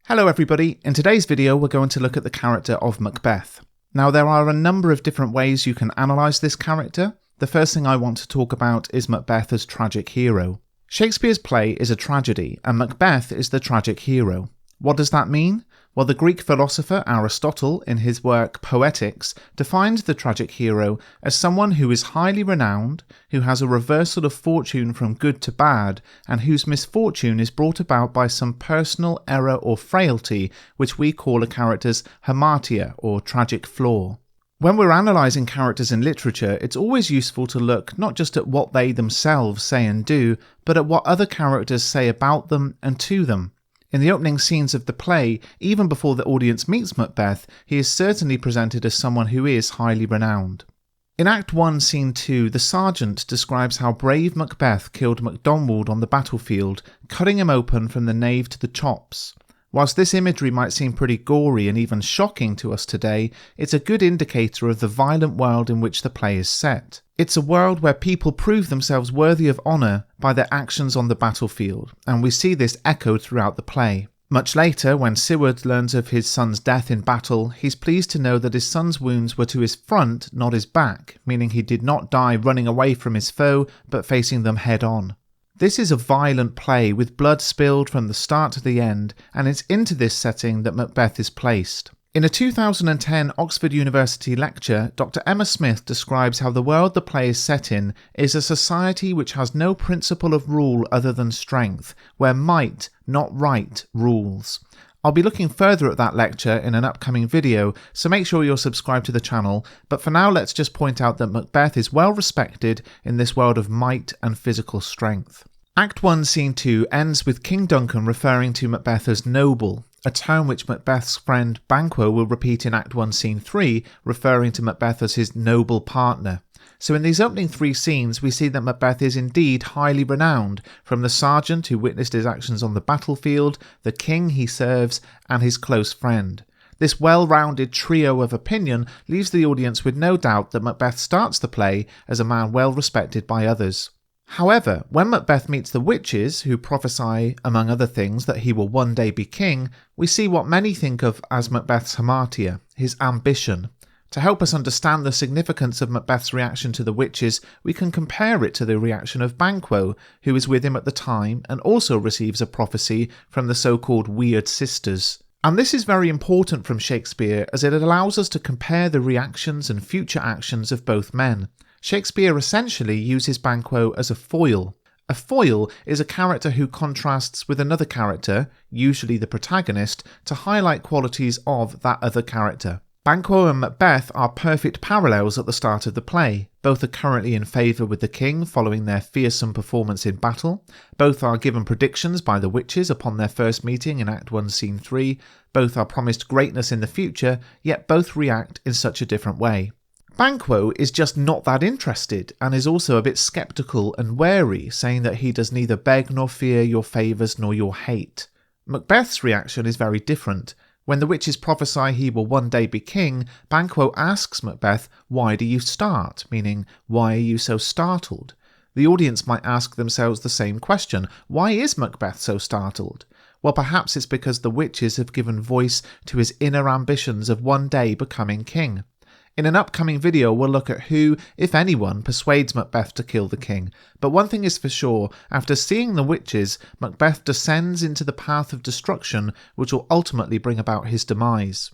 Hello everybody, in today's video we're going to look at the character of Macbeth. Now there are a number of different ways you can analyse this character. The first thing I want to talk about is Macbeth as tragic hero. Shakespeare's play is a tragedy and Macbeth is the tragic hero. What does that mean? Well, the Greek philosopher Aristotle, in his work Poetics, defined the tragic hero as someone who is highly renowned, who has a reversal of fortune from good to bad, and whose misfortune is brought about by some personal error or frailty, which we call a character's hamartia, or tragic flaw. When we're analysing characters in literature, it's always useful to look not just at what they themselves say and do, but at what other characters say about them and to them. In the opening scenes of the play, even before the audience meets Macbeth, he is certainly presented as someone who is highly renowned. In Act 1, Scene 2, the sergeant describes how brave Macbeth killed Macdonald on the battlefield, cutting him open from the nave to the chops. Whilst this imagery might seem pretty gory and even shocking to us today, it's a good indicator of the violent world in which the play is set. It's a world where people prove themselves worthy of honour by their actions on the battlefield, and we see this echoed throughout the play. Much later, when Siward learns of his son's death in battle, he's pleased to know that his son's wounds were to his front, not his back, meaning he did not die running away from his foe, but facing them head on. This is a violent play with blood spilled from the start to the end, and it's into this setting that Macbeth is placed. In a 2010 Oxford University lecture, Dr. Emma Smith describes how the world the play is set in is a society which has no principle of rule other than strength, where might, not right, rules. I'll be looking further at that lecture in an upcoming video, so make sure you're subscribed to the channel, but for now let's just point out that Macbeth is well respected in this world of might and physical strength. Act 1, Scene 2 ends with King Duncan referring to Macbeth as noble, a term which Macbeth's friend Banquo will repeat in Act 1, Scene 3, referring to Macbeth as his noble partner. So in these opening three scenes, we see that Macbeth is indeed highly renowned, from the sergeant who witnessed his actions on the battlefield, the king he serves, and his close friend. This well-rounded trio of opinion leaves the audience with no doubt that Macbeth starts the play as a man well respected by others. However, when Macbeth meets the witches, who prophesy, among other things, that he will one day be king, we see what many think of as Macbeth's hamartia, his ambition. To help us understand the significance of Macbeth's reaction to the witches, we can compare it to the reaction of Banquo, who is with him at the time and also receives a prophecy from the so-called Weird Sisters. And this is very important from Shakespeare, as it allows us to compare the reactions and future actions of both men. Shakespeare essentially uses Banquo as a foil. A foil is a character who contrasts with another character, usually the protagonist, to highlight qualities of that other character. Banquo and Macbeth are perfect parallels at the start of the play. Both are currently in favour with the king following their fearsome performance in battle. Both are given predictions by the witches upon their first meeting in Act 1, Scene 3. Both are promised greatness in the future, yet both react in such a different way. Banquo is just not that interested and is also a bit sceptical and wary, saying that he does neither beg nor fear your favours nor your hate. Macbeth's reaction is very different. When the witches prophesy he will one day be king, Banquo asks Macbeth, "Why do you start?" meaning, why are you so startled? The audience might ask themselves the same question, why is Macbeth so startled? Well, perhaps it's because the witches have given voice to his inner ambitions of one day becoming king. In an upcoming video, we'll look at who, if anyone, persuades Macbeth to kill the king. But one thing is for sure, after seeing the witches, Macbeth descends into the path of destruction, which will ultimately bring about his demise.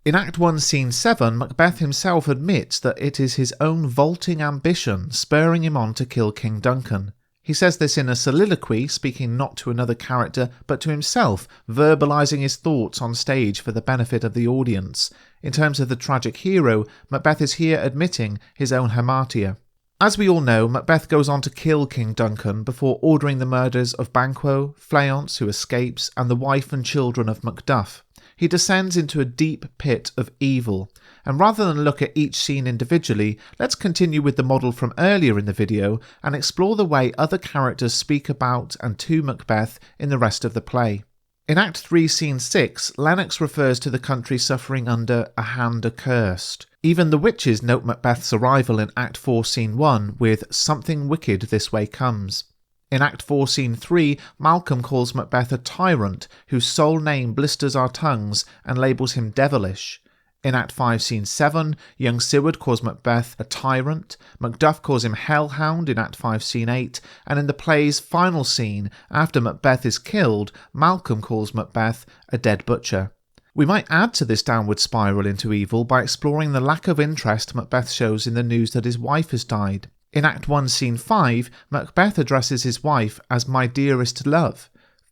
In Act 1, Scene 7, Macbeth himself admits that it is his own vaulting ambition spurring him on to kill King Duncan. He says this in a soliloquy, speaking not to another character, but to himself, verbalising his thoughts on stage for the benefit of the audience. In terms of the tragic hero, Macbeth is here admitting his own hamartia. As we all know, Macbeth goes on to kill King Duncan before ordering the murders of Banquo, Fleance, who escapes, and the wife and children of Macduff. He descends into a deep pit of evil. And rather than look at each scene individually, let's continue with the model from earlier in the video and explore the way other characters speak about and to Macbeth in the rest of the play. In Act 3, Scene 6, Lennox refers to the country suffering under a hand accursed. Even the witches note Macbeth's arrival in Act 4, Scene 1 with "something wicked this way comes." In Act 4, Scene 3, Malcolm calls Macbeth a tyrant whose sole name blisters our tongues and labels him devilish. In Act 5, Scene 7, young Siward calls Macbeth a tyrant, Macduff calls him hellhound in Act 5, Scene 8, and in the play's final scene, after Macbeth is killed, Malcolm calls Macbeth a dead butcher. We might add to this downward spiral into evil by exploring the lack of interest Macbeth shows in the news that his wife has died. In Act 1, Scene 5, Macbeth addresses his wife as my dearest love.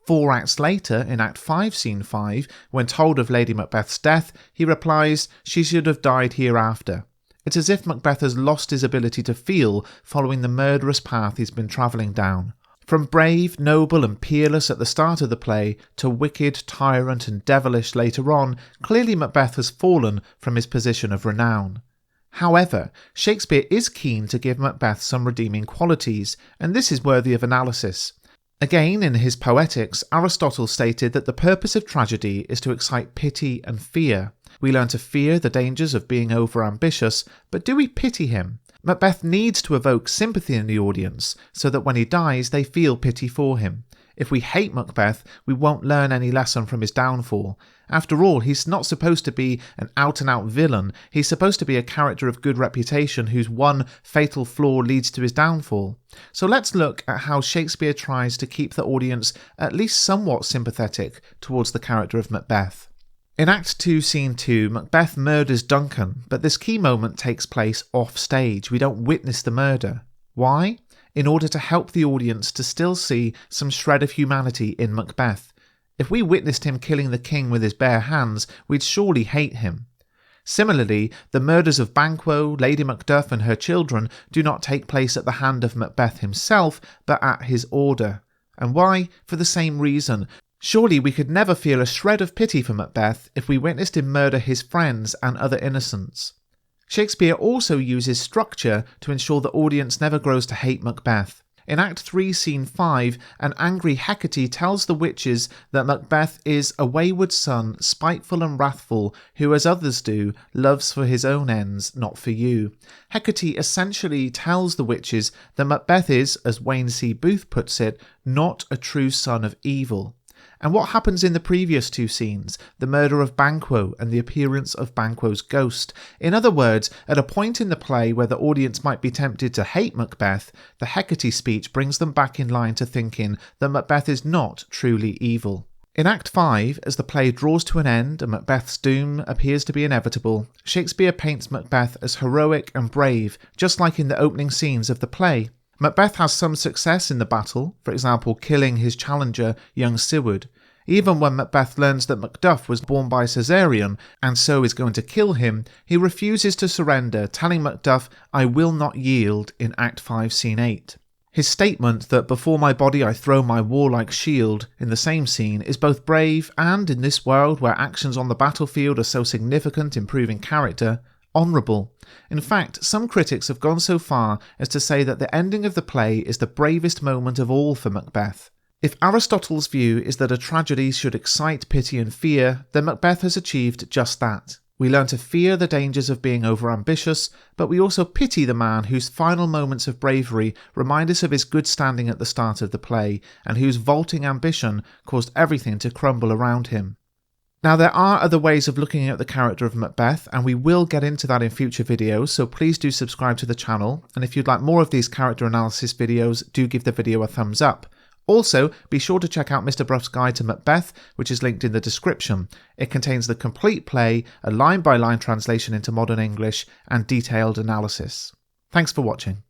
4 acts later, in Act 5, Scene 5, when told of Lady Macbeth's death, he replies, she should have died hereafter. It's as if Macbeth has lost his ability to feel following the murderous path he's been travelling down. From brave, noble and peerless at the start of the play, to wicked, tyrant and devilish later on, clearly Macbeth has fallen from his position of renown. However, Shakespeare is keen to give Macbeth some redeeming qualities, and this is worthy of analysis. Again, in his Poetics, Aristotle stated that the purpose of tragedy is to excite pity and fear. We learn to fear the dangers of being over-ambitious, but do we pity him? Macbeth needs to evoke sympathy in the audience, so that when he dies they feel pity for him. If we hate Macbeth, we won't learn any lesson from his downfall. After all, he's not supposed to be an out-and-out villain, he's supposed to be a character of good reputation whose one fatal flaw leads to his downfall. So let's look at how Shakespeare tries to keep the audience at least somewhat sympathetic towards the character of Macbeth. In Act 2, Scene 2, Macbeth murders Duncan, but this key moment takes place off stage. We don't witness the murder. Why? In order to help the audience to still see some shred of humanity in Macbeth. If we witnessed him killing the king with his bare hands, we'd surely hate him. Similarly, the murders of Banquo, Lady Macduff and her children do not take place at the hand of Macbeth himself, but at his order. And why? For the same reason. Surely we could never feel a shred of pity for Macbeth if we witnessed him murder his friends and other innocents. Shakespeare also uses structure to ensure the audience never grows to hate Macbeth. In Act 3, Scene 5, an angry Hecate tells the witches that Macbeth is a wayward son, spiteful and wrathful, who, as others do, loves for his own ends, not for you. Hecate essentially tells the witches that Macbeth is, as Wayne C. Booth puts it, not a true son of evil. And what happens in the previous 2 scenes, the murder of Banquo and the appearance of Banquo's ghost? In other words, at a point in the play where the audience might be tempted to hate Macbeth, the Hecate speech brings them back in line to thinking that Macbeth is not truly evil. In Act 5, as the play draws to an end and Macbeth's doom appears to be inevitable, Shakespeare paints Macbeth as heroic and brave, just like in the opening scenes of the play. Macbeth has some success in the battle, for example killing his challenger, young Siward. Even when Macbeth learns that Macduff was born by Caesarean and so is going to kill him, he refuses to surrender, telling Macduff, "I will not yield," in Act 5, Scene 8. His statement that "before my body I throw my warlike shield" in the same scene is both brave and, in this world where actions on the battlefield are so significant in proving character, honourable. In fact, some critics have gone so far as to say that the ending of the play is the bravest moment of all for Macbeth. If Aristotle's view is that a tragedy should excite pity and fear, then Macbeth has achieved just that. We learn to fear the dangers of being overambitious, but we also pity the man whose final moments of bravery remind us of his good standing at the start of the play, and whose vaulting ambition caused everything to crumble around him. Now, there are other ways of looking at the character of Macbeth, and we will get into that in future videos, so please do subscribe to the channel, and if you'd like more of these character analysis videos, do give the video a thumbs up. Also, be sure to check out Mr. Bruff's Guide to Macbeth, which is linked in the description. It contains the complete play, a line-by-line translation into modern English, and detailed analysis. Thanks for watching.